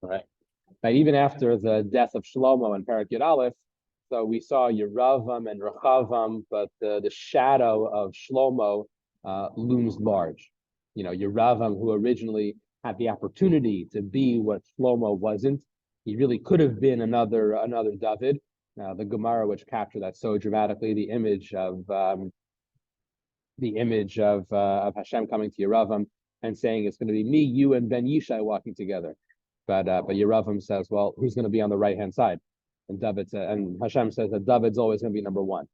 Right. Right. Even after the death of Shlomo and Parak Yud Aleph, so we saw Yeravam and Rechavam, but the shadow of Shlomo looms large. Yeravam, who originally had the opportunity to be what Shlomo wasn't, he really could have been another David. The Gemara, which captured that so dramatically, the image of Hashem coming to Yeravam and saying it's going to be me, you, and Ben Yishai walking together. But Yeravam says, well, who's going to be on the right hand side? And Hashem says that David's always going to be number one.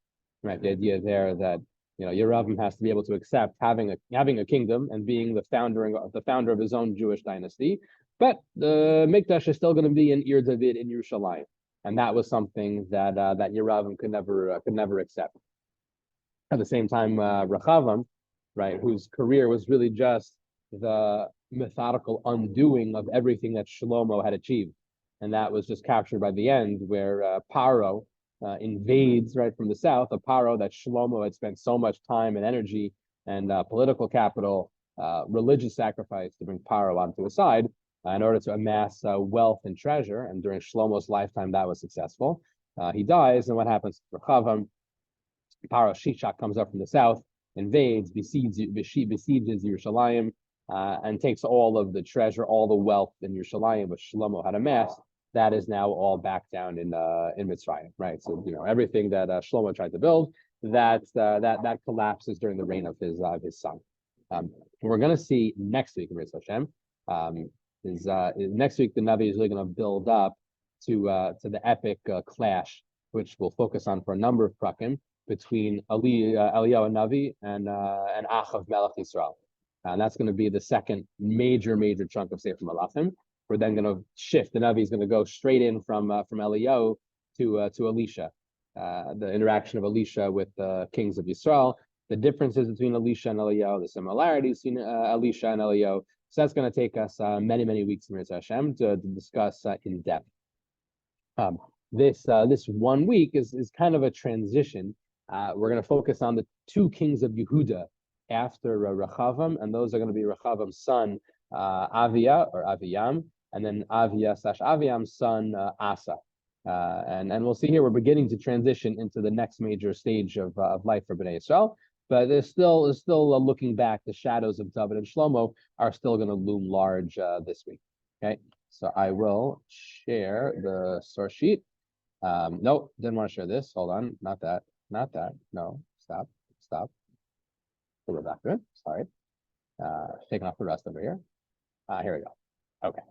Right? The idea there that Yeravam has to be able to accept having a kingdom and being the founder of his own Jewish dynasty, but the Mikdash is still going to be in Ir David in Yerushalayim, and that was something that Yeravam could never accept. At the same time, Rechavam, right, whose career was really just the methodical undoing of everything that Shlomo had achieved. And that was just captured by the end, where Paro invades right from the south, a Paro that Shlomo had spent so much time and energy and political capital, religious sacrifice to bring Paro onto his side in order to amass wealth and treasure. And during Shlomo's lifetime, that was successful. He dies, and what happens to Rechavam? Paro Shishak comes up from the south, invades, besieges Yerushalayim, and takes all of the treasure, all the wealth in Yerushalayim, which Shlomo had amassed. That is now all back down in Mitzrayim, right? So everything that Shlomo tried to build, that collapses during the reign of his son. We're going to see next week, Hashem, next week the Navi is really going to build up to the epic clash, which we'll focus on for a number of prakim, between Eliyahu Navi and Achav Melech Yisrael. And that's going to be the second major chunk of Sefer Malachim. We're then going to shift. The Navi is going to go straight in from Eliyahu to Elisha. The interaction of Elisha with the kings of Yisrael, the differences between Elisha and Eliyahu, the similarities between Elisha and Eliyahu. So that's going to take us many weeks in Mirza Hashem to discuss in depth. This 1 week is kind of a transition. We're going to focus on the two kings of Yehuda after Rechavam, and those are going to be Rechavam's son Avia or Aviyam, and then Avia/Aviyam's son Asa. And we'll see here we're beginning to transition into the next major stage of life for Bnei Yisrael, but there's still looking back, the shadows of David and Shlomo are still going to loom large this week. Okay, so I will share the source sheet. No, didn't want to share this. Hold on, not that. No, stop. We're back to it. Sorry. Taking off the rest over here. Here we go. Okay.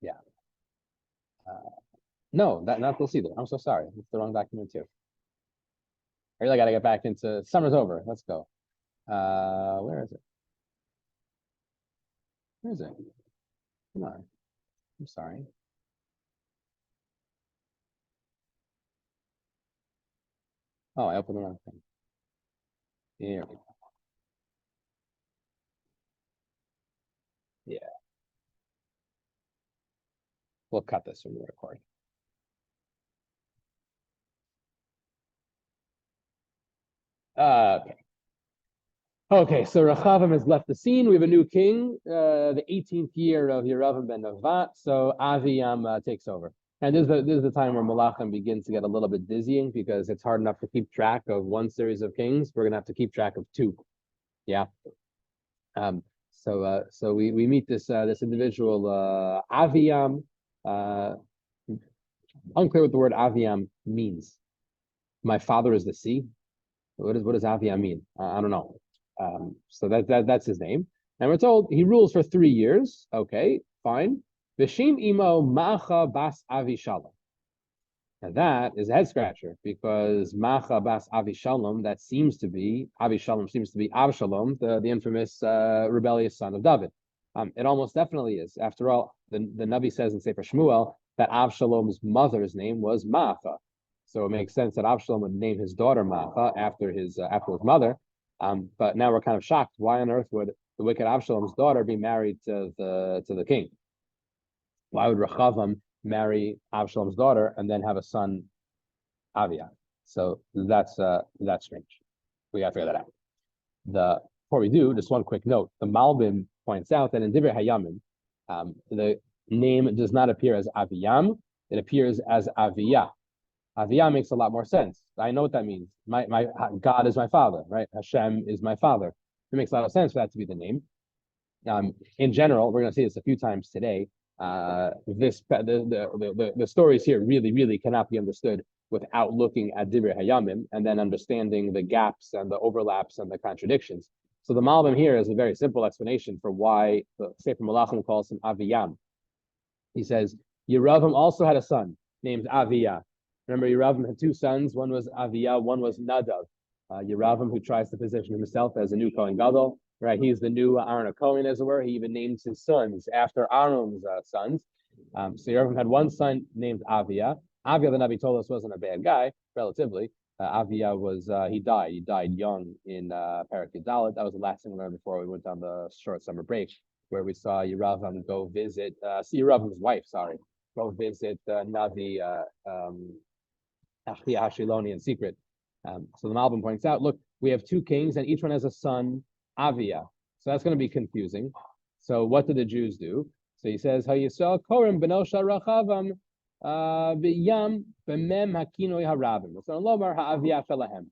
Yeah. No, not this either. I'm so sorry. It's the wrong document too. I really got to get back into summer's over. Let's go. Where is it? Where is it? Come on. I'm sorry. Oh, I opened the wrong thing. Here we go. Yeah. We'll cut this from the recording. Okay. Okay, so Rechavam has left the scene. We have a new king, the 18th year of Yeravam ben Nevat. So Aviyam takes over. And this is the time where Malachim begins to get a little bit dizzying because it's hard enough to keep track of one series of kings. We're gonna have to keep track of two. Yeah. So we meet this individual Aviyam. Unclear what the word Aviyam means. My father is the sea. What does Aviyam mean? I don't know. So that's his name. And we're told he rules for 3 years. Okay, fine. Vishim imo Macha bas Avishalom. And that is a head scratcher because Macha bas Avishalom, Avishalom seems to be Avshalom, the infamous rebellious son of David. It almost definitely is. After all, the Navi says in Sefer Shmuel that Avshalom's mother's name was Macha. So it makes sense that Avshalom would name his daughter Macha after his mother. But now we're kind of shocked. Why on earth would the wicked Avshalom's daughter be married to the king? Why would Rechavam marry Avshalom's daughter and then have a son, Avia? So that's strange. We got to figure that out. Before we do, just one quick note. The Malbim points out that in Divrei Hayamim, The name does not appear as Aviyam; it appears as Aviyah. Aviyah makes a lot more sense. I know what that means. My God is my father, right? Hashem is my father. It makes a lot of sense for that to be the name. In general, we're going to see this a few times today. The stories here really cannot be understood without looking at Divrei Hayamim and then understanding the gaps and the overlaps and the contradictions. So the Malbim here is a very simple explanation for why the Sefer Malachim calls him Aviyam. He says Yeravam also had a son named Aviyah. Remember, Yeravam had two sons. One was Aviyah, one was Nadav. Yeravam, who tries to position himself as a new Kohen Gadol, right? He's the new Aaron Cohen, as it were. He even names his sons after Aaron's sons. So Yeravam had one son named Aviyah. Aviyah, the Nabi told us, wasn't a bad guy, relatively. Aviyah was, he died. He died young in Parak Dalet. That was the last thing we learned before we went on the short summer break, where we saw Yeravam go visit, Yeravam's wife, go visit Navi Achia Hashiloni in secret. So the Malbim points out, look, we have two kings and each one has a son, Aviyah. So that's going to be confusing. So what did the Jews do? So he says, Hayisrael Korim Benosha Rachavam B'yam B'mem Hakinoi Harabim. So Lomar Ha'aviyah Shalahem.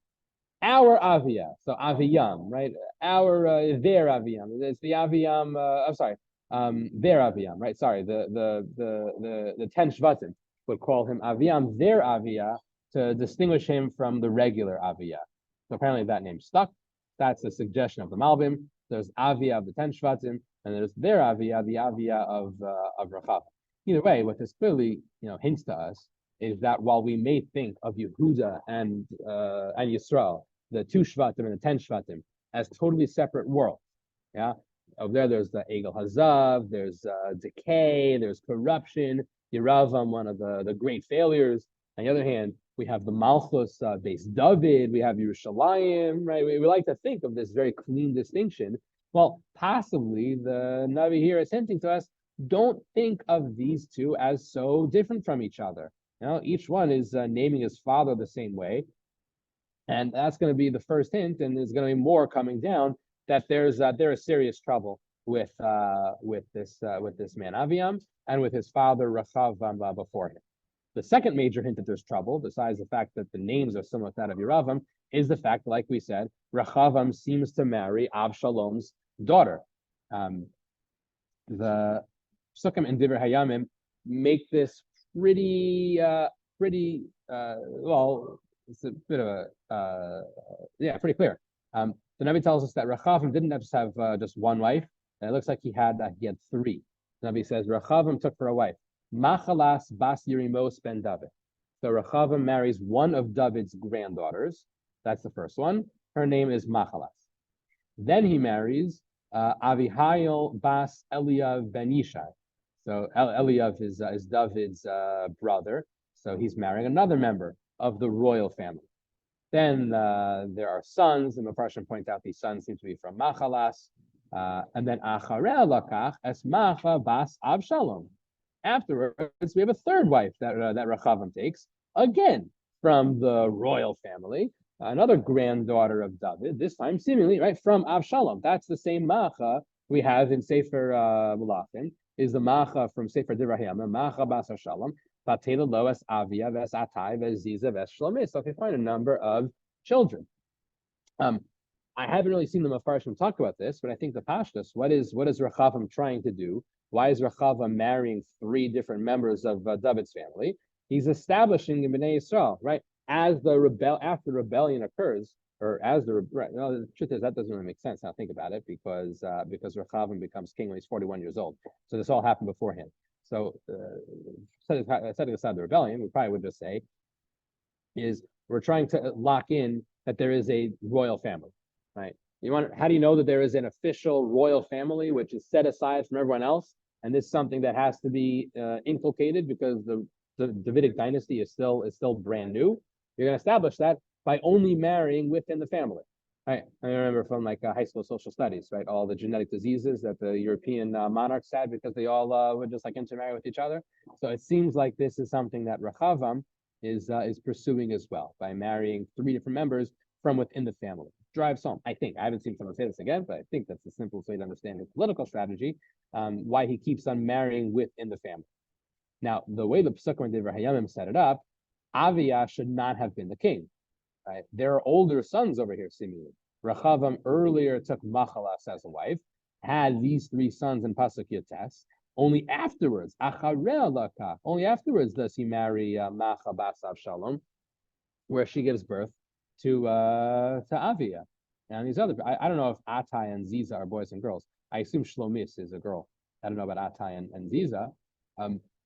Our Aviyah, so Aviyam, right? Our their Aviyam. It's the Aviyam. I'm sorry, their Aviyam, right? Sorry, the 10 Shvatim would call him Aviyam, their Aviyah, to distinguish him from the regular Aviyah. So apparently that name stuck. That's the suggestion of the Malbim. There's Aviyah of the 10 Shvatim, and there's their Aviyah, the Aviyah of Rachav. Either way, what this clearly hints to us is that while we may think of Yehuda and Yisrael, the 2 Shvatim and the 10 Shvatim, as totally separate worlds, yeah, over there's the Egel Hazav, there's decay, there's corruption. Yeravam, one of the great failures. On the other hand, we have the Malchus based David, we have Yerushalayim, right? We like to think of this very clean distinction. Well, possibly the Navi here is hinting to us, don't think of these two as so different from each other. Each one is naming his father the same way. And that's going to be the first hint, and there's going to be more coming down, that there is serious trouble with this man Aviyam and with his father Rachav before him. The second major hint that there's trouble, besides the fact that the names are similar to that of Yeravam, is the fact, like we said, Rachavam seems to marry Avshalom's daughter. The Sukkim and Divrei Hayamim make this pretty well. It's a bit of pretty clear. The Nabi tells us that Rachavam didn't just have just one wife, and it looks like he had 3. The Nabi says Rachavam took for a wife Machalas Bas Yerimos ben David. So Rachavam marries one of David's granddaughters. That's the first one. Her name is Machalas. Then he marries Avihail Bas Eliav ben Yishai. So Eliav is David's brother. So he's marrying another member of the royal family. Then there are sons, and the Mepharshim point out these sons seem to be from Machalas. And then Acharei Lakach Es Macha Bas Avshalom. Afterwards, we have a third wife that Rachavam takes, again from the royal family, another granddaughter of David, this time seemingly right from Avshalom. That's the same Macha we have in Sefer Malachim, is the Macha from Sefer Divrei Hayamim, Macha Bas Avshalom, Vatela Lo Es Aviyah Ves Atai Ves Ziza Ves Shlomi. So if you find a number of children. I haven't really seen the Mepharshim talk about this, but I think the Pashtus, what is Rachavam trying to do? Why is Rachavam marrying 3 different members of David's family? He's establishing the Bnei Yisrael, right? As after the rebellion occurs, or as the truth is that doesn't really make sense. Now think about it, because Rachavam becomes king when he's 41 years old. So this all happened beforehand. So setting aside the rebellion, we probably would just say is we're trying to lock in that there is a royal family, right? How do you know that there is an official royal family which is set aside from everyone else? And this is something that has to be inculcated because the Davidic dynasty is still brand new. You're going to establish that by only marrying within the family, right? I remember from high school social studies, right? All the genetic diseases that the European monarchs had because they all would just intermarry with each other. So it seems like this is something that Rachavam is pursuing as well by marrying 3 different members from within the family. Drives home, I think. I haven't seen someone say this again, but I think that's the simplest way to understand his political strategy. why he keeps on marrying within the family. Now, the way the Pesukim and Divrei Hayamim set it up, Avia should not have been the king. Right? There are older sons over here, seemingly. Rechavam earlier took Machalas as a wife, had these three sons in Pasuk Yates. Only afterwards, only afterwards does he marry Macha Bas Avshalom, where she gives birth to Avia. And these other, I don't know if Atai and Ziza are boys and girls. I assume Shlomis is a girl. I don't know about Atai and Ziza.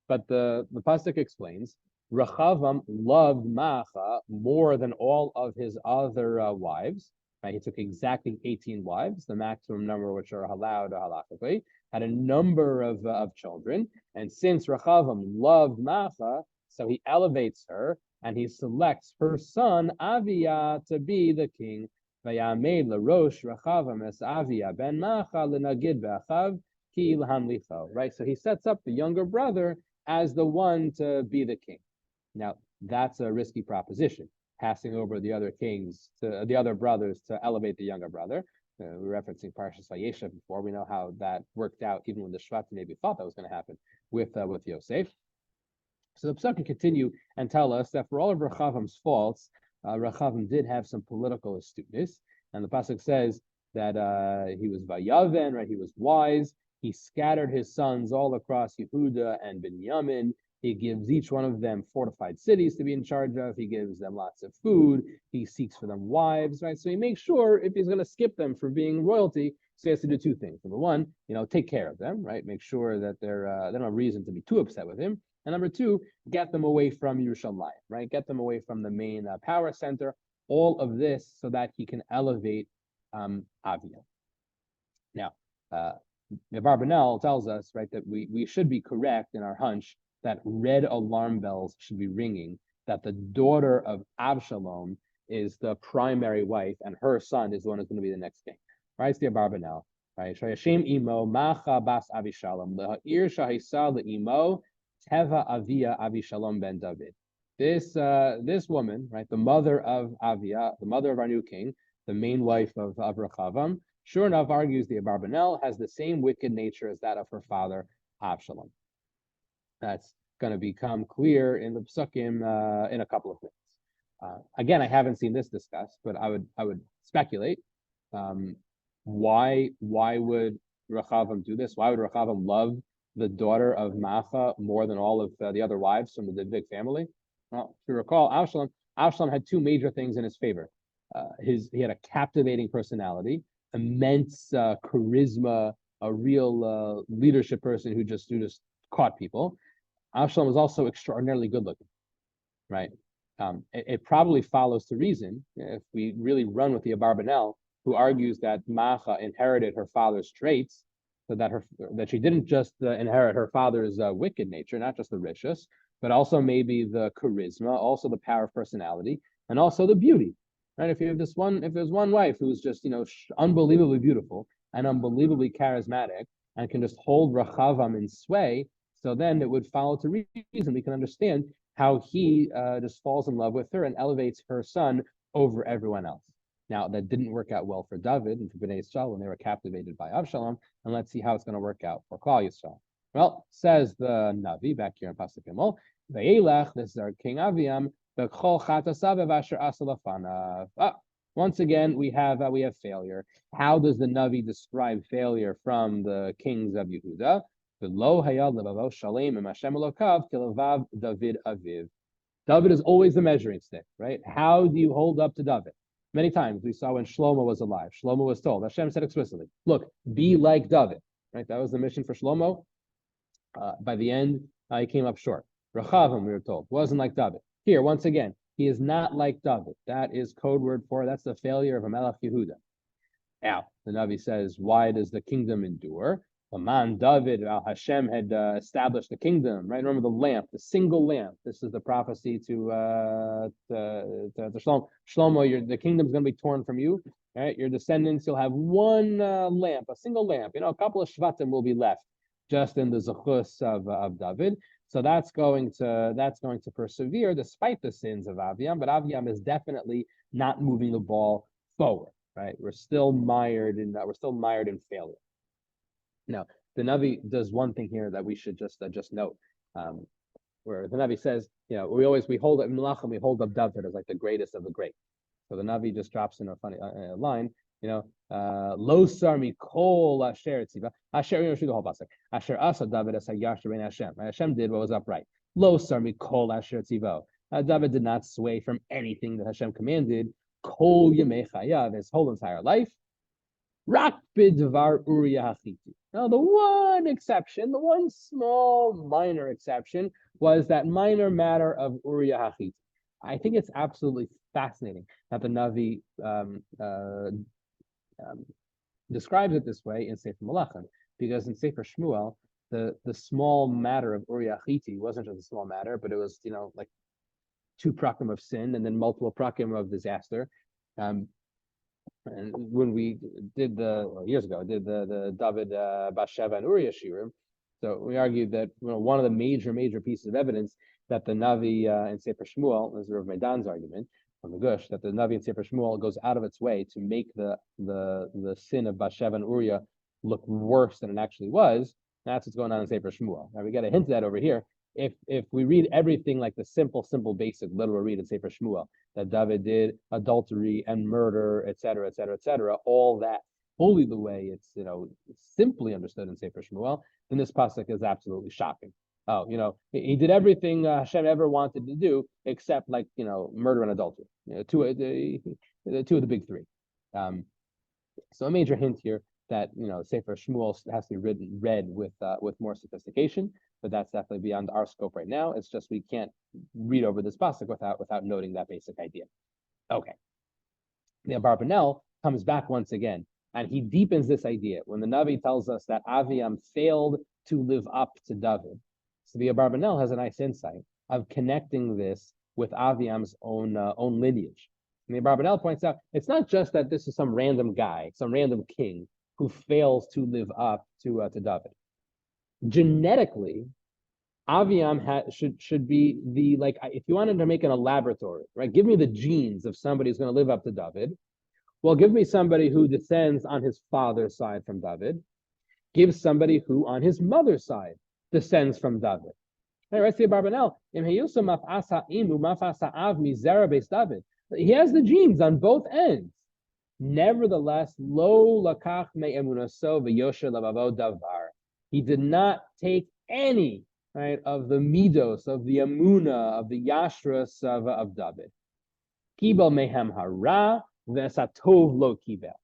But the pasuk explains, Rechavam loved Macha more than all of his other wives. Right? He took exactly 18 wives, the maximum number which are allowed halachically, had a number of children. And since Rechavam loved Macha, so he elevates her and he selects her son Avia to be the king. Vayamed l'rosh Rechavam es Avia ben Macha l'nagid be'achav ki l'hamlicho. Right, so he sets up the younger brother as the one to be the king. Now that's a risky proposition, passing over the other kings to the other brothers to elevate the younger brother. We were referencing Parshas Vayeshev before. We know how that worked out, even when the Shvatim maybe thought that was going to happen with Yosef. So the Pesukim continue and tell us that for all of Rechavam's faults, Rechavam did have some political astuteness, and the pasuk says that he was vayaven, right? He was wise. He scattered his sons all across Yehuda and Binyamin. He gives each one of them fortified cities to be in charge of. He gives them lots of food. He seeks for them wives, right? So he makes sure if he's going to skip them for being royalty, so he has to do two things. Number one, take care of them, right? Make sure that they don't have reason to be too upset with him. And number two, get them away from Yerushalayim, right? Get them away from the main power center. All of this so that he can elevate Avia. Now, Barbanel tells us, right, that we should be correct in our hunch that red alarm bells should be ringing, that the daughter of Avshalom is the primary wife, and her son is the one who's going to be the next king. Right? It's the Barbanel. Right? Shayashem imo macha bas Avishalom leha'ir shahisa le'imo teva avia Avishalom ben David. This woman, right, the mother of Avia, the mother of our new king, the main wife of Rechavam, sure enough, argues the Abarbanel, has the same wicked nature as that of her father, Avshalom. That's going to become clear in the Pesukim in a couple of minutes. Again, I haven't seen this discussed, but I would speculate. Why would Rechavam do this? Why would Rechavam love the daughter of Macha more than all of the other wives from the Davidic family? Well, if you recall, Avshalom had two major things in his favor. He had a captivating personality, immense charisma, a real leadership person who just caught people. Avshalom was also extraordinarily good looking, right? It probably follows to reason, if we really run with the Abarbanel, who argues that Macha inherited her father's traits, so that she didn't just inherit her father's wicked nature, not just the richness, but also maybe the charisma, also the power of personality, and also the beauty. Right? If there's one wife who's just unbelievably beautiful and unbelievably charismatic and can just hold Rechavam in sway, so then it would follow to reason. We can understand how he just falls in love with her and elevates her son over everyone else. Now, that didn't work out well for David and for Bnei Yisrael when they were captivated by Avshalom, and let's see how it's going to work out for Klal Yisrael. Well, says the Navi back here in Pasuk Gimel, Ve'elach, this is our King Aviam, once again, we have failure. How does the Navi describe failure from the kings of Yehuda? David is always the measuring stick, right? How do you hold up to David? Many times we saw when Shlomo was alive. Shlomo was told, Hashem said explicitly, look, be like David, right? That was the mission for Shlomo. By the end, he came up short. Rechavam, we were told, wasn't like David. Here, once again, he is not like David. That is code word for, that's the failure of a Melech Yehuda. Now, the Navi says, why does the kingdom endure? Aman David, Hashem had established the kingdom, right? Remember the lamp, the single lamp. This is the prophecy to Shlomo. Shlomo, the kingdom's going to be torn from you, right? Your descendants, you'll have one lamp, a single lamp. A couple of shvatim will be left, just in the zechus of David. So that's going to persevere despite the sins of Aviam, but Aviam is definitely not moving the ball forward, right? We're still mired in failure. Now, the Navi does one thing here that we should just note, where the Navi says, we hold up Melachim, we hold up David as like the greatest of the great. So the Navi just drops in a funny line, Lo sarmi kol asher tziva asher the whole pasuk asher asa David as hayasher ben Hashem. Hashem did what was upright. Lo sarmi kol asher tziva. David did not sway from anything that Hashem commanded. Kol yemei chayav, his whole entire life. Rak bidvar Uriah Hachiti. Now, the one exception, the one small minor exception, was that minor matter of Uriah Hachiti. I think it's absolutely fascinating that the Navi describes it this way in Sefer Malachim, because in Sefer Shmuel, the small matter of Uriah Hachiti wasn't just a small matter, but it was like 2 prakim of sin and then multiple prakim of disaster. And when we did years ago, did the David Bathsheba and Uriah Shirim, so we argued that one of the major pieces of evidence that the Navi in Sefer Shmuel, this is Rav Meidan's argument from the Gush, that the Navi in Sefer Shmuel goes out of its way to make the sin of Bathsheba and Uriah look worse than it actually was. That's what's going on in Sefer Shmuel. Now we get a hint of that over here. If we read everything like the simple, basic, literal read in Sefer Shmuel, that David did adultery and murder, etc., all that fully the way it's simply understood in Sefer Shmuel, then this pasuk is absolutely shocking. Oh, he did everything Hashem ever wanted to do except murder and adultery. Two of the big 3. So a major hint here that Sefer Shmuel has to be read with more sophistication, but that's definitely beyond our scope right now. It's just we can't read over this pasuk without noting that basic idea. Okay. The Abarbanel comes back once again, and he deepens this idea when the Navi tells us that Aviam failed to live up to David. So the Abarbanel has a nice insight of connecting this with Aviam's own lineage. And the Abarbanel points out it's not just that this is some random guy, some random king who fails to live up to David. Genetically, Aviam should be if you wanted to make it a laboratory, right? Give me the genes of somebody who's going to live up to David. Well, give me somebody who descends on his father's side from David. Give somebody who on his mother's side descends from David. Right, see Barbanel. He has the genes on both ends. Nevertheless, lo lakach me emunaso v'yosher lavavo davar. He did not take any of the midos, of the amuna, of the yashras of David. Kibel mehem hara v'esatov lo kibel.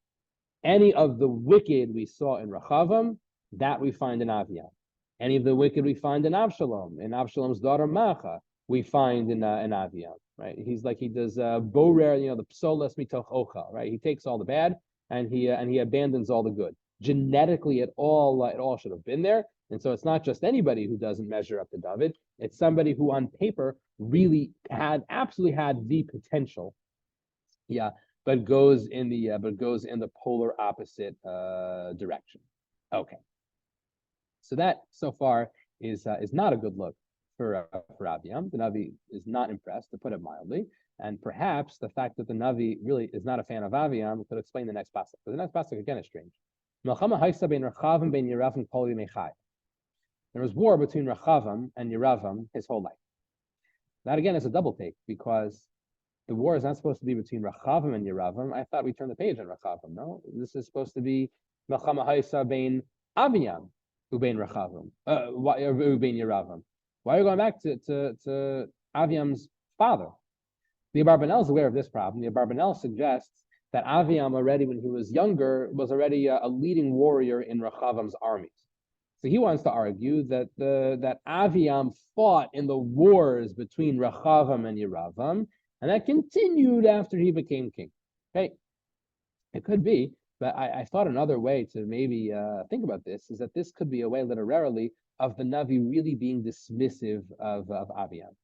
Any of the wicked we saw in Rechavam, that we find in Aviam. Any of the wicked we find in Avshalom's daughter Macha, we find in Aviam. Right? He's like he does borer, the psolas mitoch ocha. Right? He takes all the bad and he abandons all the good. Genetically, it all should have been there. And so it's not just anybody who doesn't measure up to David. It's somebody who on paper really absolutely had the potential. Yeah, but goes in the polar opposite direction. Okay. So that so far is not a good look for Aviam. The Navi is not impressed, to put it mildly, and perhaps the fact that the Navi really is not a fan of Aviam could explain the next pasuk. Because the next pasuk again is strange. There was war between Rechavam and Yeravam his whole life. That again is a double take, because the war is not supposed to be between Rechavam and Yeravam. I thought we turned the page on Rechavam. No, this is supposed to be Melchama Haisa bein Aviam ubein Rechavam, ubein Yeravam. Why are you going back to Aviam's father? The Abarbanel is aware of this problem. The Abarbanel suggests that Aviam already, when he was younger, was already a leading warrior in Rechavam's armies. So he wants to argue that that Aviam fought in the wars between Rechavam and Yeravam, and that continued after he became king. Okay, it could be, but I thought another way to maybe think about this is that this could be a way literarily of the Navi really being dismissive of Aviam.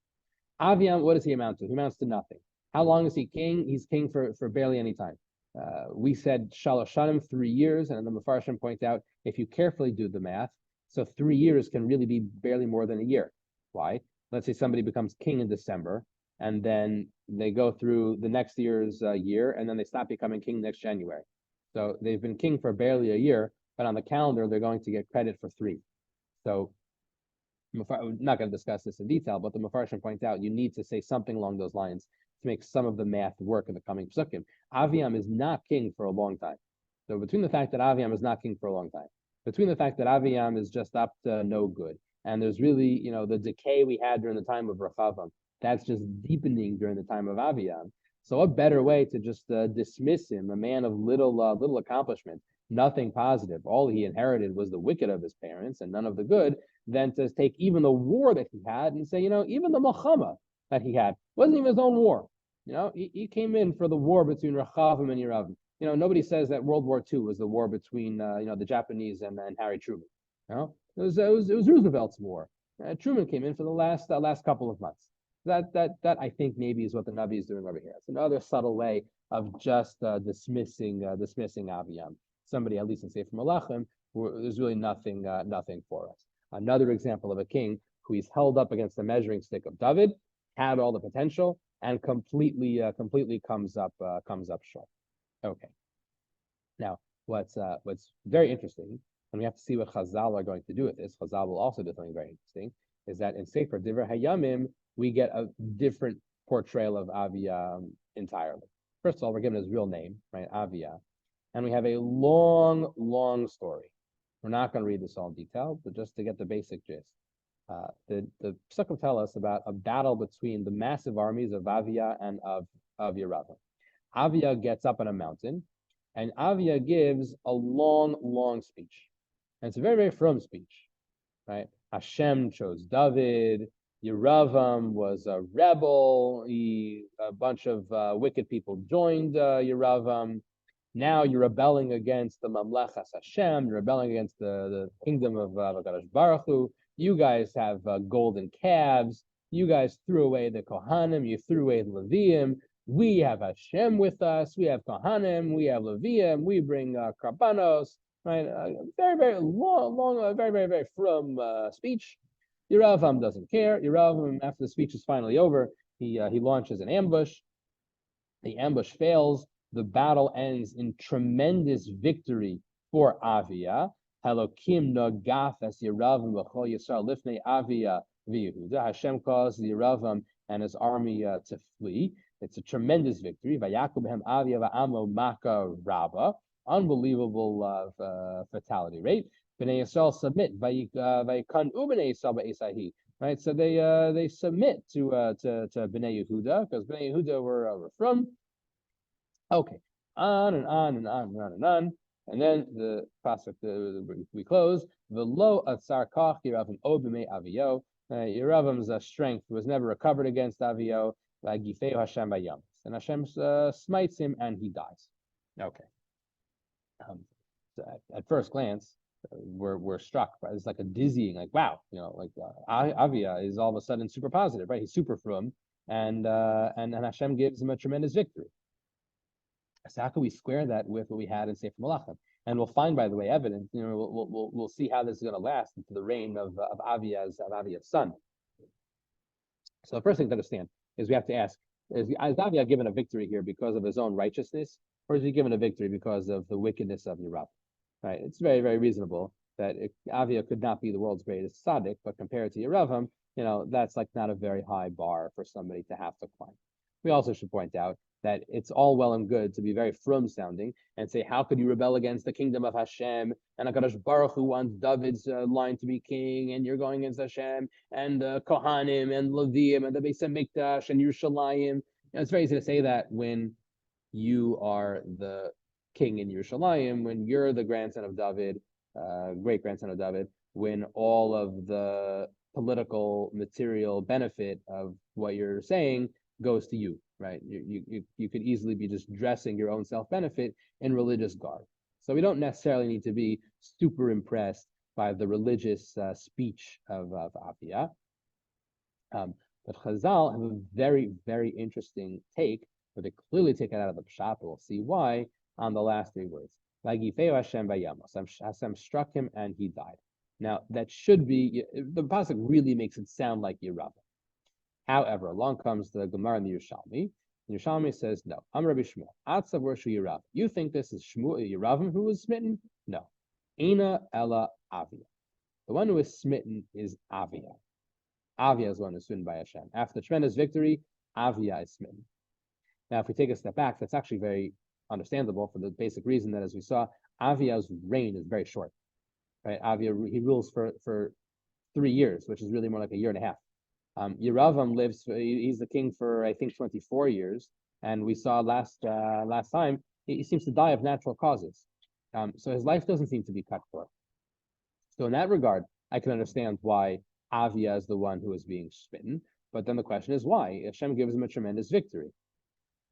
Aviam, what does he amount to? He amounts to nothing. How long is he king? He's king for barely any time. We said Shalosh Shanim, 3 years, and the Mefarshim point out, if you carefully do the math, so 3 years can really be barely more than a year. Why? Let's say somebody becomes king in December, and then they go through the next year's year, and then they stop becoming king next January. So they've been king for barely a year. but on the calendar, they're going to get credit for 3. So we're not going to discuss this in detail, but the Mefarshim point out you need to say something along those lines to make some of the math work in the coming psukim. Aviam is not king for a long time. So between the fact that Aviam is not king for a long time, between the fact that Aviam is just up to no good, and there's really, the decay we had during the time of Rechavam, that's just deepening during the time of Aviam. So what better way to just dismiss him, a man of little accomplishment, nothing positive. All he inherited was the wicked of his parents and none of the good, than to take even the war that he had and say, even the Milchama that he had wasn't even his own war. He came in for the war between Rechavam and Yeravim. Nobody says that World War II was the war between the Japanese and Harry Truman. It was Roosevelt's war. Truman came in for the last couple of months. That I think maybe is what the Navi is doing over here. It's another subtle way of just dismissing Aviam. Somebody, at least in Sefer Malachim, there's really nothing for us. Another example of a king who he's held up against the measuring stick of David, had all the potential, and completely comes up short. Okay. Now, what's very interesting, and we have to see what Chazal are going to do with this. Chazal will also do something very interesting, is that in Sefer Divrei Hayamim, we get a different portrayal of Avia entirely. First of all, we're given his real name, right, Avia, and we have a long story. We're not going to read this all in detail, but just to get the basic gist. The Psukim tell us about a battle between the massive armies of Avia and of Yeravim. Avia gets up on a mountain, and Avia gives a long speech. And it's a very, very firm speech, right? Hashem chose David. Yeravam was a rebel. A bunch of wicked people joined Yeravam. Now you're rebelling against the Mamlechas Hashem. You're rebelling against the kingdom of HaKadosh Baruch Hu. You guys have golden calves. You guys threw away the Kohanim. You threw away the Leviim. We have Hashem with us. We have Kohanim. We have Leviim. We bring Karbanos. Right? Very, very long, very, very, very firm speech. Yeravam doesn't care. Yeravam, after the speech is finally over, he launches an ambush. The ambush fails. The battle ends in tremendous victory for Avia. Halokim nagaf as Yeravam v'chol Yisrael lifnei Avia v'Yehuda. Hashem caused Yeravam and his army to flee. It's a tremendous victory. Vayakubehem Avia va'amo maka rabba. Unbelievable fatality rate. Bnei Yisrael submit. Vayikanu bnei Yisrael ba'esahi. Right, so they submit to Bnei Yehuda because Bnei Yehuda were from. Okay, on and on, and then the pasuk we close. V'lo atzar kach Yeravim od b'mei Avio. Yeravim's strength was never recovered against Avio. V'gifeu Hashem bayam, and Hashem smites him and he dies. Okay. So at first glance, we're struck by it's like a dizzying, like wow, Avia is all of a sudden super positive, right? He's super frum, and Hashem gives him a tremendous victory. So how can we square that with what we had in Sefer Malachim? And we'll find, by the way, evidence. We'll see how this is going to last into the reign of Avia's son. So the first thing to understand is we have to ask: is Avia given a victory here because of his own righteousness, or is he given a victory because of the wickedness of Yerav? Right? It's very, very reasonable that Avia could not be the world's greatest tzaddik, but compared to Yeravam, that's like not a very high bar for somebody to have to climb. We also should point out that it's all well and good to be very frum sounding and say, how could you rebel against the kingdom of Hashem? And HaKadosh Baruch Hu wants David's line to be king, and you're going against Hashem, and Kohanim, and Leviim, and the Beis HaMikdash, and Yerushalayim. It's very easy to say that when you are the king in Yerushalayim, when you're the grandson of David, great-grandson of David, when all of the political material benefit of what you're saying goes to you, right? You could easily be just dressing your own self-benefit in religious garb. So we don't necessarily need to be super impressed by the religious speech of Avia. But Chazal have a very, very interesting take, where they clearly take it out of the Pshat, but we'll see why, on the last 3 words. Hashem struck him and he died. Now, that should be, the pasuk really makes it sound like Yeravam. However, along comes the Gemara in the Yerushalmi. The Yerushalmi says, no. I'm Rabbi Shmuel. Atzav Rorshu Yerav. You think this is Yeravam who was smitten? No. Eina ella Avia. The one who is smitten is Avia. Avia is the one who's smitten by Hashem. After the tremendous victory, Avia is smitten. Now, if we take a step back, that's actually very understandable for the basic reason that, as we saw, Avia's reign is very short. Right? Avia, he rules for 3 years, which is really more like a year and a half. Yeravam lives, he's the king for, I think, 24 years. And we saw last time, he seems to die of natural causes. So his life doesn't seem to be cut short. So in that regard, I can understand why Avia is the one who is being smitten. But then the question is why? Hashem gives him a tremendous victory.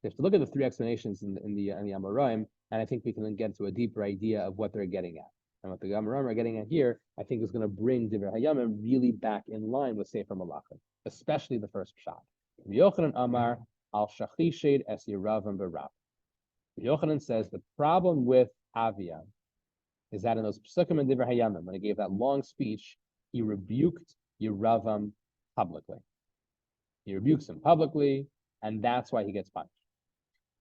You have to look at the 3 explanations in the Amoraim, and I think we can get to a deeper idea of what they're getting at. And what the Amoraim are getting at here, I think, is going to bring Divrei Hayamim really back in line with Sefer Malachim, especially the first shot. Yochanan Amar al Shachished es Yeravam b'Rav. Yochanan says the problem with Avia is that in those Pesukim and Divrei Hayamim, when he gave that long speech, he rebuked Yeravam publicly. He rebukes him publicly, and that's why he gets punished.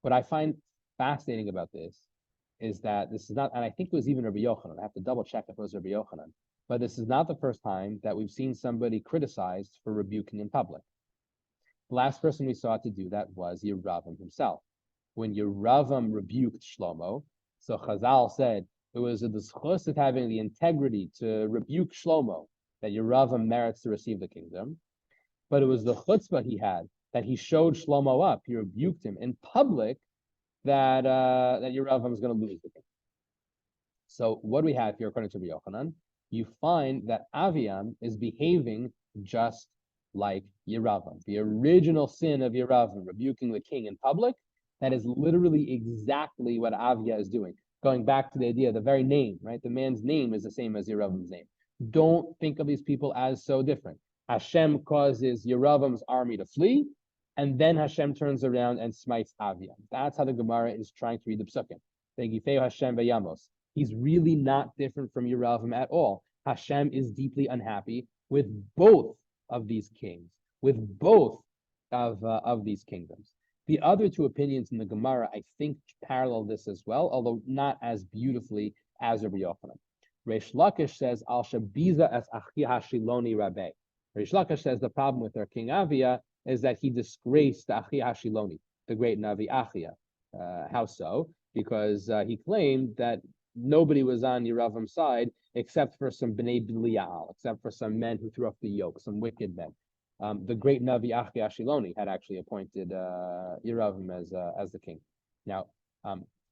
What I find fascinating about this is that this is not, and I think it was even Rabbi Yochanan, I have to double check if it was Rabbi Yochanan, but this is not the first time that we've seen somebody criticized for rebuking in public. The last person we saw to do that was Yeravam himself. When Yeravam rebuked Shlomo, so Chazal said it was a dischus of having the integrity to rebuke Shlomo that Yeravam merits to receive the kingdom, but it was the chutzpah he had that he showed Shlomo up, he rebuked him in public that Yeravam is going to lose the kingdom. So what do we have here according to Rabbi Yochanan? You find that Aviam is behaving just like Yeravam. The original sin of Yeravam, rebuking the king in public, that is literally exactly what Avia is doing. Going back to the idea, the very name, right? The man's name is the same as Yeravam's name. Don't think of these people as so different. Hashem causes Yeravam's army to flee, and then Hashem turns around and smites Aviam. That's how the Gemara is trying to read the Psukim. Tegifeu Hashem v'yamos. He's really not different from Yeravam at all. Hashem is deeply unhappy with both of these kings, with both of these kingdoms. The other 2 opinions in the Gemara, I think, parallel this as well, although not as beautifully as Rabbi Yochanan. Reish Lakish says, Al Shabiza as Achi Hashiloni Rabbe. Reish Lakish says the problem with their king Avia is that he disgraced Achi Hashiloni, the great Navi Achia. How so? Because he claimed that nobody was on Yeravam's side except for some Bnei Belial, except for some men who threw off the yoke, some wicked men. The great Navi Achi Hashiloni had actually appointed Yeravam as the king. Now,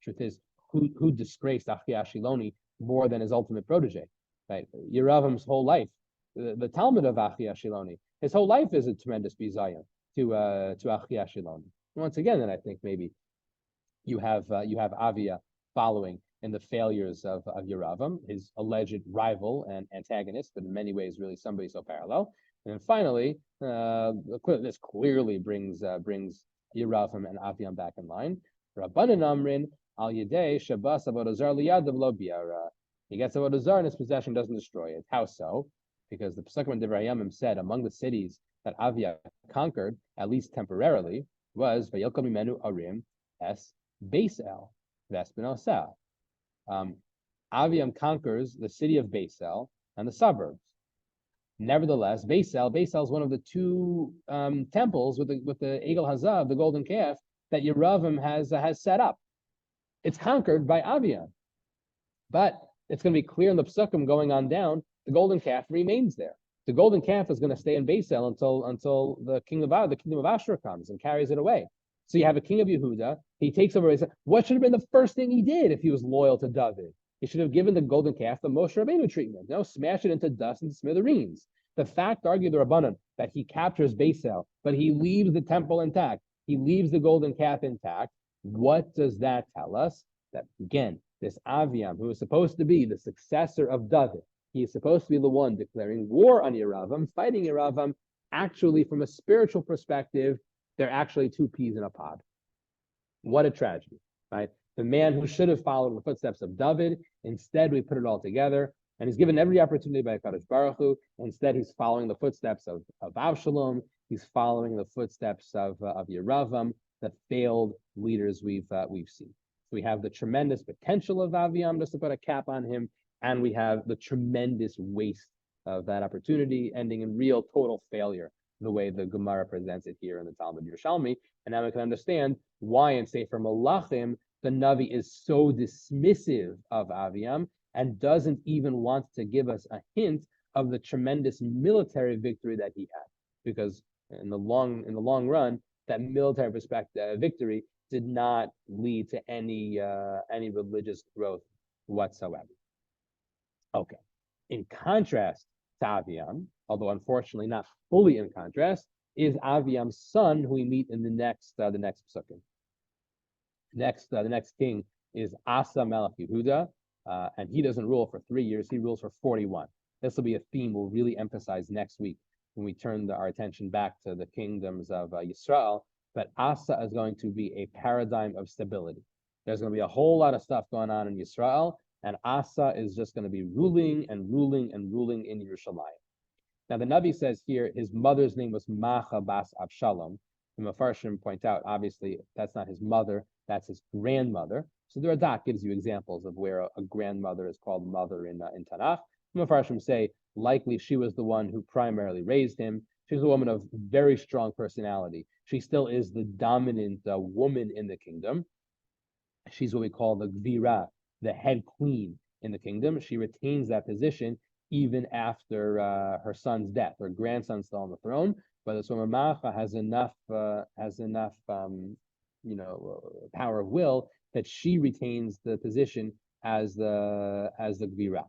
truth is, who disgraced Achi Hashiloni more than his ultimate protege? Right? Yeravam's whole life, the Talmud of Achi Hashiloni, his whole life is a tremendous bizayon to Achi Hashiloni. Once again, then I think maybe you have Avia following in the failures of Yeravam, his alleged rival and antagonist, but in many ways really somebody so parallel. And then finally, this clearly brings Yeravam and Aviam back in line. Rabbanan Amrin al Yedei Shabbos Avodah Zarah Liyadav Lo Biara. He gets Avodah Zarah in his possession, doesn't destroy it. How so? Because the Pesukim and Divrei Hayamim said among the cities that Avia conquered, at least temporarily, was Vayilkom Mimenu Arim es Beis El Vespin Oseh. Aviam conquers the city of Beis El and the suburbs. Nevertheless, Beis El is one of the 2 temples with the Egel Hazav, the golden calf, that Yeravam has set up. It's conquered by Aviam, but it's going to be clear in the Pesukim going on down. The golden calf remains there. The golden calf is going to stay in Beis El until the kingdom of Asher comes and carries it away. So you have a king of Yehuda. He takes over. What should have been the first thing he did if he was loyal to David? He should have given the golden calf the Moshe Rabbeinu treatment. Smash it into dust and smithereens. The fact, argued the Rabbanan, that he captures Beis El, but he leaves the temple intact. He leaves the golden calf intact. What does that tell us? That again, this Aviam, who is supposed to be the successor of David, he is supposed to be the one declaring war on Yeravam, fighting Yeravam. Actually, from a spiritual perspective, they're actually 2 peas in a pod. What a tragedy, right? The man who should have followed the footsteps of David, instead we put it all together, and he's given every opportunity by Kadosh Baruch Hu. Instead, he's following the footsteps of Avshalom. He's following the footsteps of Yeravam, the failed leaders we've seen. So we have the tremendous potential of Aviam, just to put a cap on him, and we have the tremendous waste of that opportunity, ending in real total failure, the way the Gemara presents it here in the Talmud Yerushalmi. And now we can understand why in Sefer Malachim the Navi is so dismissive of Aviam and doesn't even want to give us a hint of the tremendous military victory that he had, because in the long run, that military victory did not lead to any religious growth whatsoever. Okay. In contrast to Aviam, although unfortunately not fully in contrast, is Aviam's son, who we meet in the next psukim. The next king is Asa Melech Yehuda, and he doesn't rule for 3 years; he rules for 41. This will be a theme we'll really emphasize next week when we turn our attention back to the kingdoms of Yisrael. But Asa is going to be a paradigm of stability. There's going to be a whole lot of stuff going on in Yisrael, and Asa is just going to be ruling and ruling and ruling in Yerushalayim. Now, the Navi says here his mother's name was Macha Bas Avshalom. The Mefarshim point out, obviously, that's not his mother, that's his grandmother. So the Radak gives you examples of where a grandmother is called mother in Tanakh. The Mefarshim say likely she was the one who primarily raised him. She's a woman of very strong personality. She still is the dominant woman in the kingdom. She's what we call the Gvira, the head queen in the kingdom. She retains that position even after her son's death. Her grandson's still on the throne, but this woman Macha has enough power of will that she retains the position as the Gvira.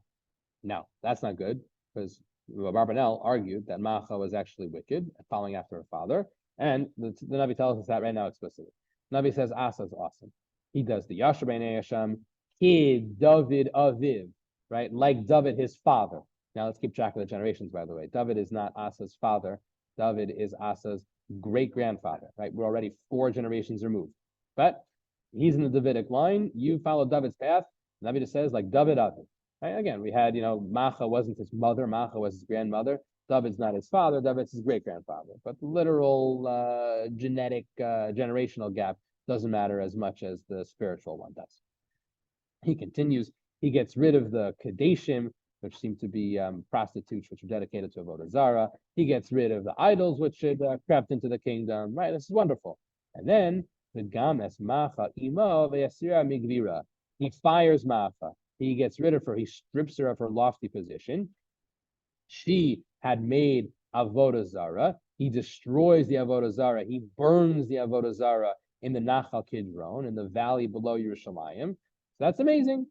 Now, that's not good, because Barbanel argued that Macha was actually wicked, following after her father, and the Navi tells us that right now explicitly. Navi says Asa is awesome. He does the Yashar B'nai Hashem, Kid David Aviv, right? Like David, his father. Now let's keep track of the generations, by the way. David is not Asa's father. David is Asa's great-grandfather, right? We're already 4 generations removed. But he's in the Davidic line. You follow David's path. Navi just says, like David Aviv. Right? Again, we had, Macha wasn't his mother. Macha was his grandmother. David's not his father. David's his great-grandfather. But the literal genetic generational gap doesn't matter as much as the spiritual one does. He continues. He gets rid of the Kadeshim, which seem to be prostitutes, which are dedicated to Avodah Zarah. He gets rid of the idols, which had crept into the kingdom. Right, this is wonderful. And then the Games Macha Imo ve'Yasira Migvira. He fires Macha. He gets rid of her. He strips her of her lofty position. She had made Avodah Zarah. He destroys the Avodah Zarah. He burns the Avodah Zarah in the Nachal Kidron, in the valley below Yerushalayim. So that's amazing.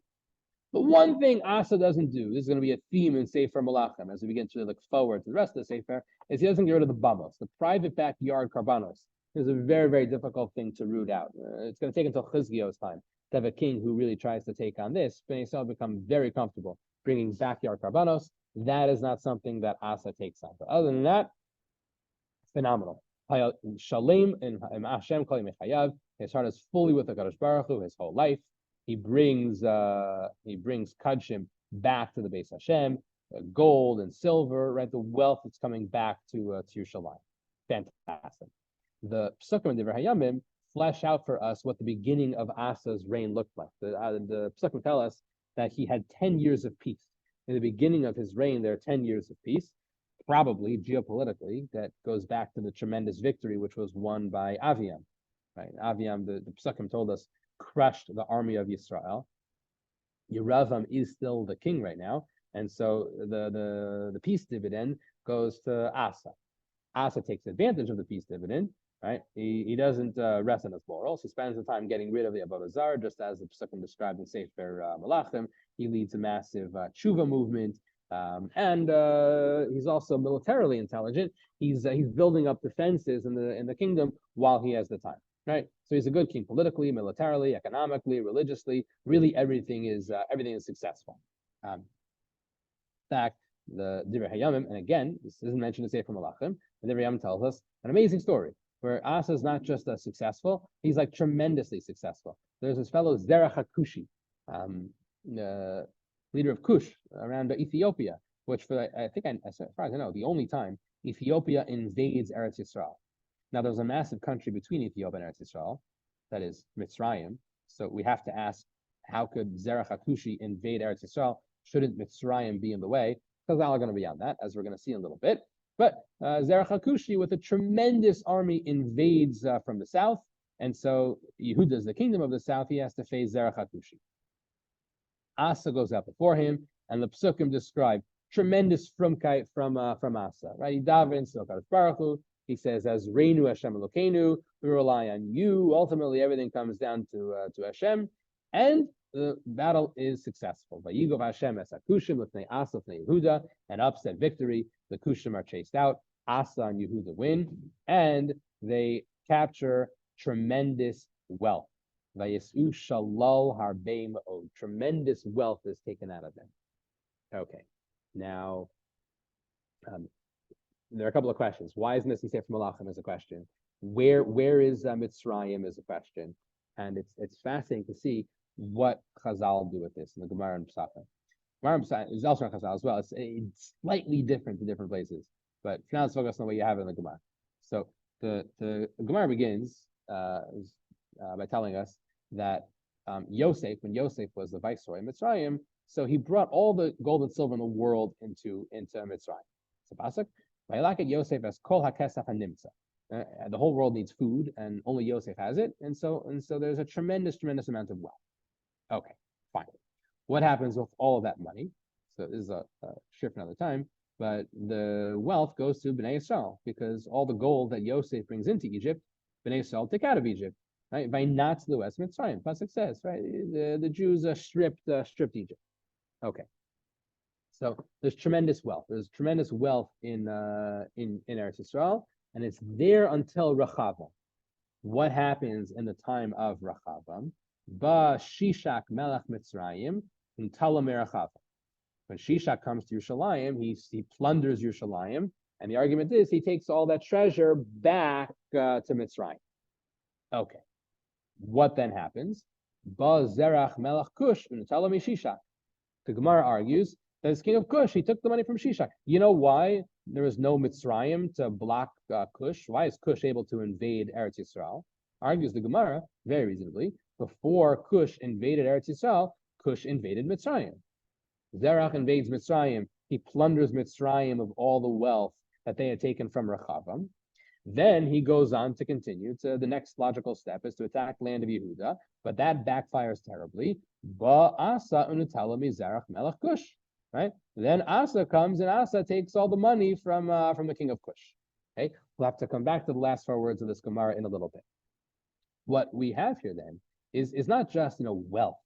But one thing Asa doesn't do, this is going to be a theme in Sefer Malachim as we begin to look forward to the rest of the Sefer, is he doesn't get rid of the bamos, the private backyard karbanos. This is a very, very difficult thing to root out. It's going to take until Chizkiyo's time to have a king who really tries to take on this. But Yisrael become very comfortable bringing backyard karbanos. That is not something that Asa takes on. But other than that, phenomenal. Shalem in Hashem Kol Mechayav. His heart is fully with the Kadosh Baruch Hu his whole life. He brings Kadshim back to the Beis Hashem, gold and silver, right? The wealth that's coming back to Yerushalayim. Fantastic. The Psukim and Divrei Hayamim flesh out for us what the beginning of Asa's reign looked like. The Psukim tell us that he had 10 years of peace. In the beginning of his reign, there are 10 years of peace. Probably geopolitically, that goes back to the tremendous victory which was won by Aviam. Right? Aviam, the Psukim told us, crushed the army of Yisrael. Yeravam is still the king right now, and so the peace dividend goes to Asa. Asa takes advantage of the peace dividend, right? He doesn't rest on his laurels. He spends the time getting rid of the Avodah Zarah, just as the Psukim described in Sefer Malachim. He leads a massive tshuva movement, and he's also militarily intelligent. He's building up defenses in the kingdom while he has the time. Right, so he's a good king politically, militarily, economically, religiously. Really, everything is successful. In fact, the Divrei Hayamim, and again, this isn't mentioned in Sefer Malachim. The Divrei Hayamim tells us an amazing story where Asa is not just successful; he's like tremendously successful. There's this fellow Zerach HaKushi, leader of Kush around Ethiopia, which as far as I know, the only time Ethiopia invades Eretz Yisrael. Now, there's a massive country between Ethiopia and Eretz Yisrael, that is Mitzrayim. So we have to ask, how could Zerach HaKushi invade Eretz Yisrael? Shouldn't Mitzrayim be in the way? Chazal are going to be on that, as we're going to see in a little bit. But Zerach HaKushi, with a tremendous army, invades from the south, and so Yehuda is the kingdom of the south. He has to face Zerach HaKushi. Asa goes out before him, and the psukim describe tremendous frumkeit from Asa. Right? He davens Baruch Hu. He says, "As Reinu Hashem Elokeinu, we rely on you." Ultimately, everything comes down to Hashem, and the battle is successful. Vayigov Hashem es hakushim l'fnei Asa l'fnei Yehuda, and upset victory. The Kushim are chased out. Asa and Yehuda win, and they capture tremendous wealth. Vayesu shalal harbei ma'od. Tremendous wealth is taken out of them. Okay, now there are a couple of questions. Why is missing Sefer Malachim is a question. Where is Mitzrayim is a question, and it's fascinating to see what Chazal do with this in the Gemara and Pesachim. Gemara and Pesachim is also in Chazal as well. It's slightly different in different places, but for now let's focus on what you have in the Gemara. So the Gemara begins by telling us that Yosef, when Yosef was the viceroy in Mitzrayim, so he brought all the gold and silver in the world into Mitzrayim. So pasuk, Vayilakit Yosef as kol hakesaf hanimtza. The whole world needs food, and only Yosef has it, and so there's a tremendous amount of wealth. Okay, fine. What happens with all of that money? So this is a shift another time, but the wealth goes to Bnei Yisrael, because all the gold that Yosef brings into Egypt, Bnei Yisrael take out of Egypt, right? By not to the west Mitzrayim. Pasuk says, right? The Jews stripped Egypt. Okay. So there's tremendous wealth. There's tremendous wealth in Eretz Yisrael, and it's there until Rechavam. What happens in the time of Rechavam? Ba Shishak Melech Mitzrayim Untala Merechavam. When Shishak comes to Yerushalayim, he plunders Yerushalayim, and the argument is he takes all that treasure back to Mitzrayim. Okay. What then happens? Ba Zerach Melech Kush Untala Shishak. The Gemara argues that it's king of Kush. He took the money from Shishak. You know why there is no Mitzrayim to block Kush? Why is Kush able to invade Eretz Yisrael? Argues the Gemara, very reasonably, before Kush invaded Eretz Yisrael, Kush invaded Mitzrayim. Zerach invades Mitzrayim. He plunders Mitzrayim of all the wealth that they had taken from Rechavam. Then he goes on to continue to the next logical step is to attack the land of Yehuda, but that backfires terribly. Ba Asa unutala mizerach melech Kush. Right? Then Asa comes and Asa takes all the money from the king of Kush. Okay, we'll have to come back to the last 4 words of this Gemara in a little bit. What we have here then is not just wealth,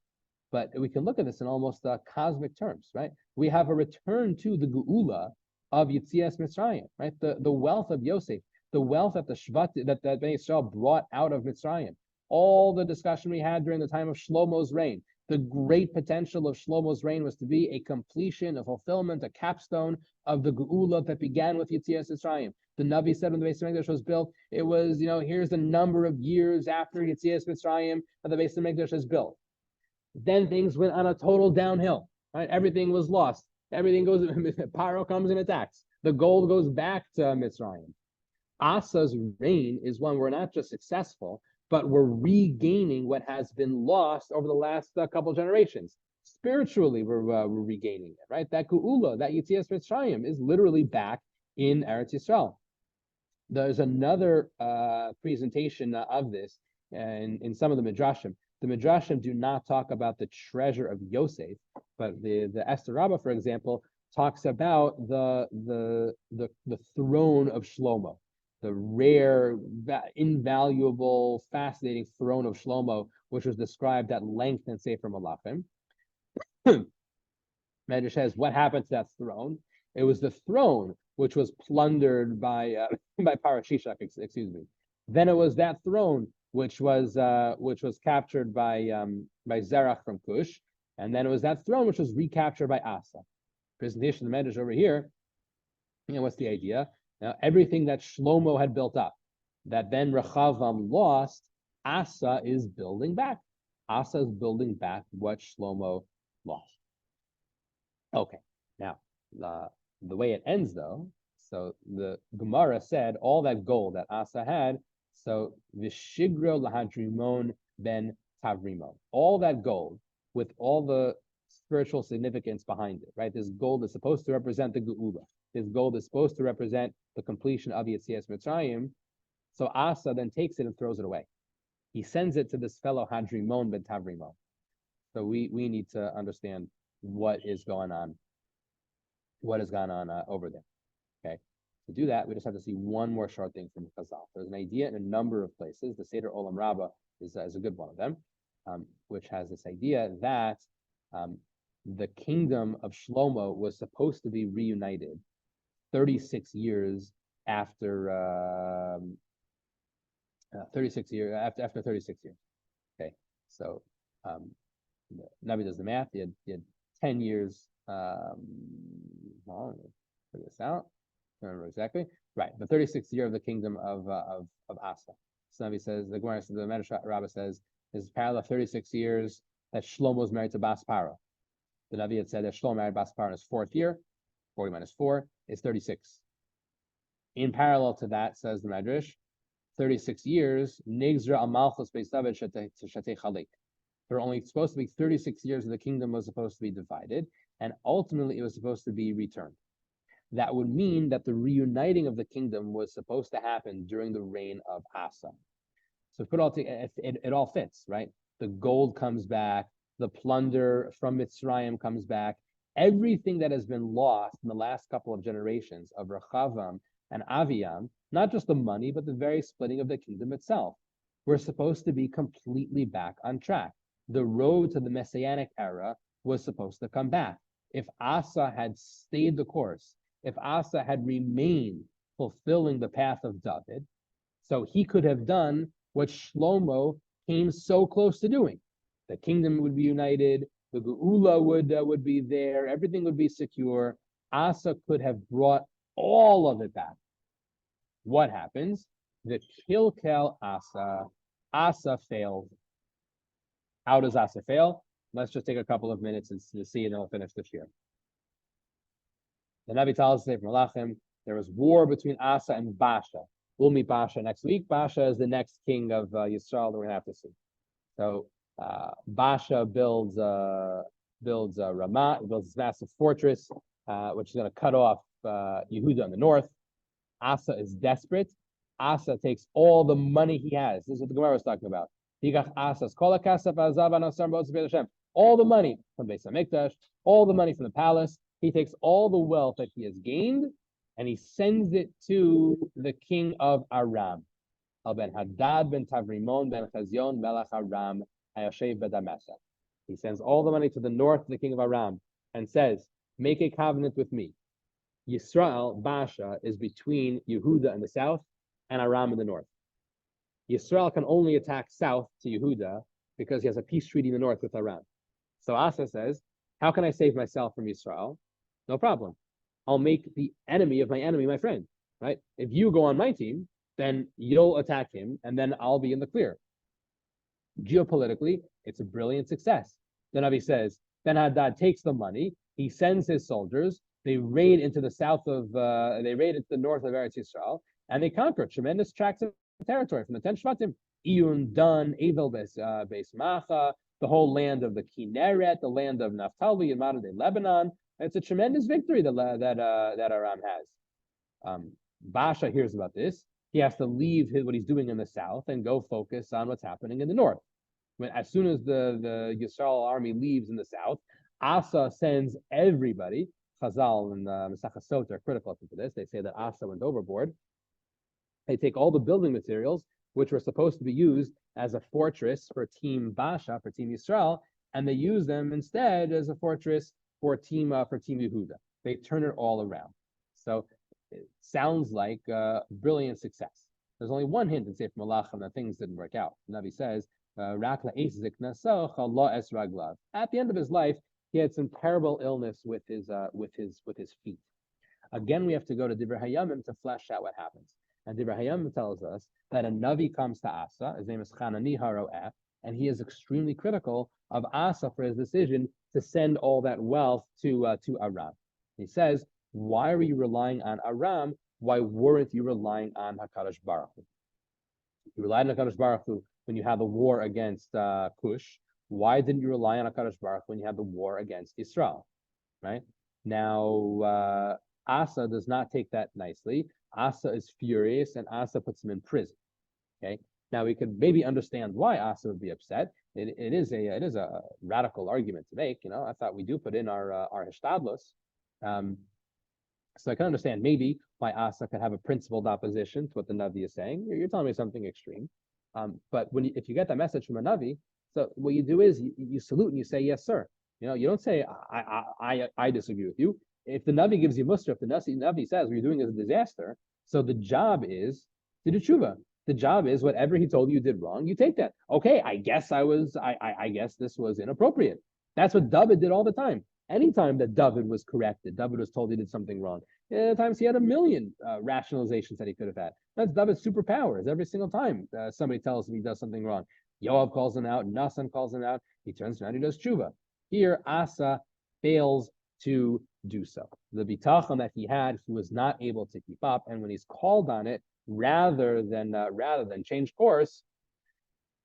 but we can look at this in almost cosmic terms. Right? We have a return to the Geula of Yitzias Mitzrayim. Right? The wealth of Yosef, the wealth that the Shvat that Bnei Yisrael brought out of Mitzrayim. All the discussion we had during the time of Shlomo's reign. The great potential of Shlomo's reign was to be a completion, a fulfillment, a capstone of the Geula that began with Yitzias Mitzrayim. The Navi said when the Beis Hamikdash was built, it was, here's the number of years after Yitzias Mitzrayim that the Beis Hamikdash is built. Then things went on a total downhill, right? Everything was lost. Everything goes, Paro comes and attacks. The gold goes back to Mitzrayim. Asa's reign is one we're not just successful, but we're regaining what has been lost over the last couple generations. Spiritually, we're regaining it, right? That Geula, that Yitzias Mitzrayim is literally back in Eretz Yisrael. There's another presentation of this in some of the Midrashim. The Midrashim do not talk about the treasure of Yosef, but the Esther Rabbah, for example, talks about the throne of Shlomo. The rare, invaluable, fascinating throne of Shlomo, which was described at length in Sefer Malachim. Medrash says, what happened to that throne? It was the throne which was plundered by Parashishak, excuse me. Then it was that throne which was captured by Zerach from Kush, and then it was that throne which was recaptured by Asa. Presentation of the Medrash over here. What's the idea? Now, everything that Shlomo had built up, that then Rechavam lost, Asa is building back. Asa is building back what Shlomo lost. Okay, now, the way it ends, though, so the Gemara said all that gold that Asa had, so Vishigro lahadrimon ben Tavrimon, all that gold with all the spiritual significance behind it, right? This gold is supposed to represent the Geula. This gold is supposed to represent the completion of Yetzias Mitzrayim. So Asa then takes it and throws it away. He sends it to this fellow Hadrimon ben Tavrimon. So we need to understand what is going on, over there. Okay, to do that, we just have to see one more short thing from Chazal. There's an idea in a number of places. The Seder Olam Rabbah is a good one of them, which has this idea that the kingdom of Shlomo was supposed to be reunited 36 years after 36 years. Okay, so Navi does the math. He had 10 years. Well, figure this out. I don't remember exactly. Right, the 36th year of the kingdom of Asa. So Navi says, the Gemara, the Medrash Rabbah says, is parallel 36 years that Shlomo was married to Bas Para. The Navi had said that Shlomo married Bas Para in his 4th year. 40 minus 4 is 36. In parallel to that, says the Medrash, 36 years, Nigzra Amalchus Beis David Shatei Chalik. There were only supposed to be 36 years of the kingdom was supposed to be divided, and ultimately it was supposed to be returned. That would mean that the reuniting of the kingdom was supposed to happen during the reign of Asa. So put all it all fits, right? The gold comes back, the plunder from Mitzrayim comes back. Everything that has been lost in the last couple of generations of Rechavam and Aviam, not just the money, but the very splitting of the kingdom itself, we're supposed to be completely back on track. The road to the Messianic era was supposed to come back. If Asa had stayed the course, if Asa had remained fulfilling the path of David, so he could have done what Shlomo came so close to doing. The kingdom would be united, the Geula would be there, everything would be secure. Asa could have brought all of it back. What happens? The Kilkel Asa failed. How does Asa fail? Let's just take a couple of minutes and see, and then we'll finish this year. The Navi tells us from Malachim, there was war between Asa and Baasha. We'll meet Baasha next week. Baasha is the next king of Yisrael that we're going to have to see. So Baasha builds Ramah, he builds this massive fortress, which is going to cut off Yehuda in the north. Asa is desperate. Asa takes all the money he has. This is what the Gemara was talking about. All the money from Beis Hamikdash, all the money from the palace. He takes all the wealth that he has gained and he sends it to the king of Aram. Al ben Hadad ben Tavrimon ben Chazion melech Aram hayashev b'Damascus. He sends all the money to the north, the king of Aram, and says, make a covenant with me. Yisrael, Baasha, is between Yehuda in the south and Aram in the north. Yisrael can only attack south to Yehuda because he has a peace treaty in the north with Aram. So Asa says, how can I save myself from Yisrael? No problem. I'll make the enemy of my enemy my friend, right? If you go on my team, then you'll attack him, and then I'll be in the clear. Geopolitically, it's a brilliant success. The Navi says, Ben Hadad takes the money, he sends his soldiers, they raid into the north of Eretz Yisrael, and they conquer tremendous tracts of territory from the 10 Shvatim, Iyun, Dan, Evel, Beis Macha, the whole land of the Kinneret, the land of Naphtali and modern day Lebanon. It's a tremendous victory that Aram has. Baasha hears about this. He has to leave what he's doing in the south and go focus on what's happening in the north. As soon as the Yisrael army leaves in the south, Asa sends everybody. Chazal and Masechah Sot are critical to this. They say that Asa went overboard. They take all the building materials, which were supposed to be used as a fortress for Team Baasha, for Team Yisrael, and they use them instead as a fortress for Team Yehuda. They turn it all around. So it sounds like brilliant success. There's only one hint in Sefer Malachim that things didn't work out. The Navi says, at the end of his life, he had some terrible illness with his feet. Again, we have to go to Divrei Hayamim to flesh out what happens. And Divrei Hayamim tells us that a Navi comes to Asa, his name is Hanani Haroeh, and he is extremely critical of Asa for his decision to send all that wealth to Aram. He says, why are you relying on Aram? Why weren't you relying on HaKadosh Baruch Hu? You relied on HaKadosh Baruch Hu when you had the war against Cush. Why didn't you rely on HaKadosh Baruch when you had the war against Israel? Right? Now, Asa does not take that nicely. Asa is furious, and Asa puts him in prison. Okay. Now we could maybe understand why Asa would be upset. It is a radical argument to make. I thought we do put in our hishtadlus. So I can understand maybe why Asa could have a principled opposition to what the Navi is saying. You're telling me something extreme. But if you get that message from a Navi, so what you do is you salute and you say, yes, sir. You don't say, I disagree with you. If the Navi gives you muster, if the Navi says what you're doing is a disaster, so the job is to do tshuva. The job is whatever he told you did wrong, you take that. Okay, I guess I guess this was inappropriate. That's what David did all the time. Anytime that David was corrected, David was told he did something wrong. Times he had a million rationalizations that he could have had. That's David's superpowers. Every single time somebody tells him he does something wrong, Yoav calls him out, Nasan calls him out, he turns around, he does tshuva. Here, Asa fails to do so. The bitachon that he had, he was not able to keep up, and when he's called on it, rather than change course,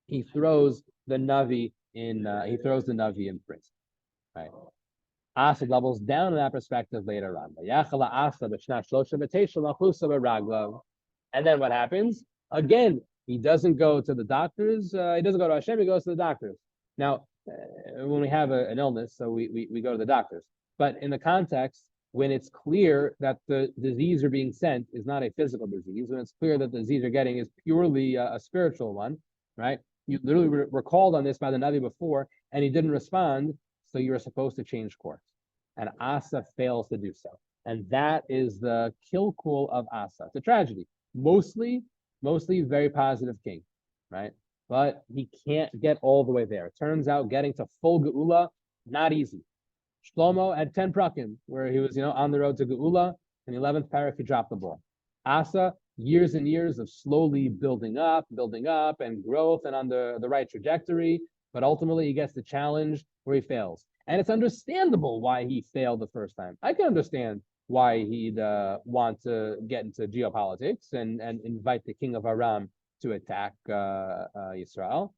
he throws the Navi in prison. Right. Asa doubles down in that perspective later on. And then what happens? Again, he doesn't go to the doctors. He doesn't go to Hashem. He goes to the doctors. Now, when we have an illness, so we go to the doctors. But in the context, when it's clear that the disease you're being sent is not a physical disease, when it's clear that the disease you're getting is purely a spiritual one, right? You literally were called on this by the Navi before, and he didn't respond. So you're supposed to change course. And Asa fails to do so. And that is the kilkul of Asa. It's a tragedy. Mostly very positive king, right? But he can't get all the way there. It turns out getting to full Geula, not easy. Shlomo had 10 prakim, where he was, on the road to Geula. In the 11th parak, he dropped the ball. Asa, years and years of slowly building up, and growth, and on the right trajectory. But ultimately, he gets the challenge where he fails. And it's understandable why he failed the first time. I can understand why he'd want to get into geopolitics and invite the king of Aram to attack Israel.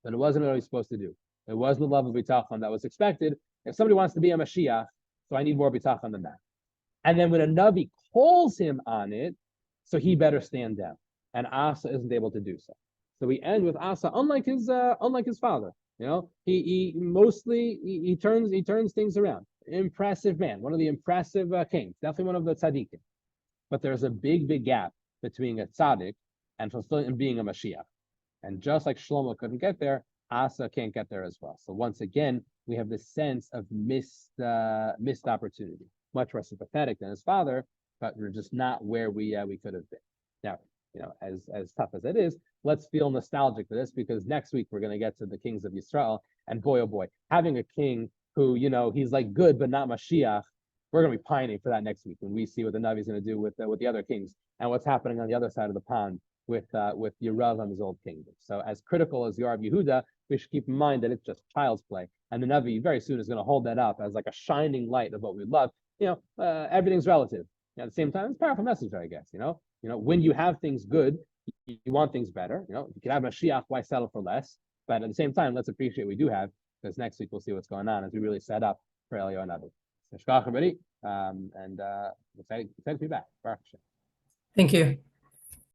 But it wasn't what he was supposed to do. It wasn't the level of bitachon that was expected. If somebody wants to be a Mashiach, so I need more bitachon than that. And then when a Navi calls him on it, so he better stand down. And Asa isn't able to do so. So we end with Asa, unlike his father. He turns things around. Impressive man, one of the impressive kings, definitely one of the tzaddikim. But there's a big gap between a tzaddik and being a Mashiach. And just like Shlomo couldn't get there, Asa can't get there as well. So once again, we have this sense of missed opportunity. Much more sympathetic than his father, but we're just not where we could have been. Now, as tough as it is, let's feel nostalgic for this, because next week we're going to get to the kings of Yisrael, and boy, oh boy, having a king who, he's like good but not Mashiach, we're going to be pining for that next week when we see what the Navi is going to do with the other kings and what's happening on the other side of the pond with Yerav and his old kingdom. So as critical as Yoav Yehuda, we should keep in mind that it's just child's play, and the Navi very soon is going to hold that up as like a shining light of what we love. Everything's relative. At the same time, it's a powerful message, I guess. When you have things good, you want things better. If you can have Mashiach, why settle for less? But at the same time, let's appreciate what we do have, because next week we'll see what's going on as we really set up for Elio and Navi. So, excited to be back. Thank you.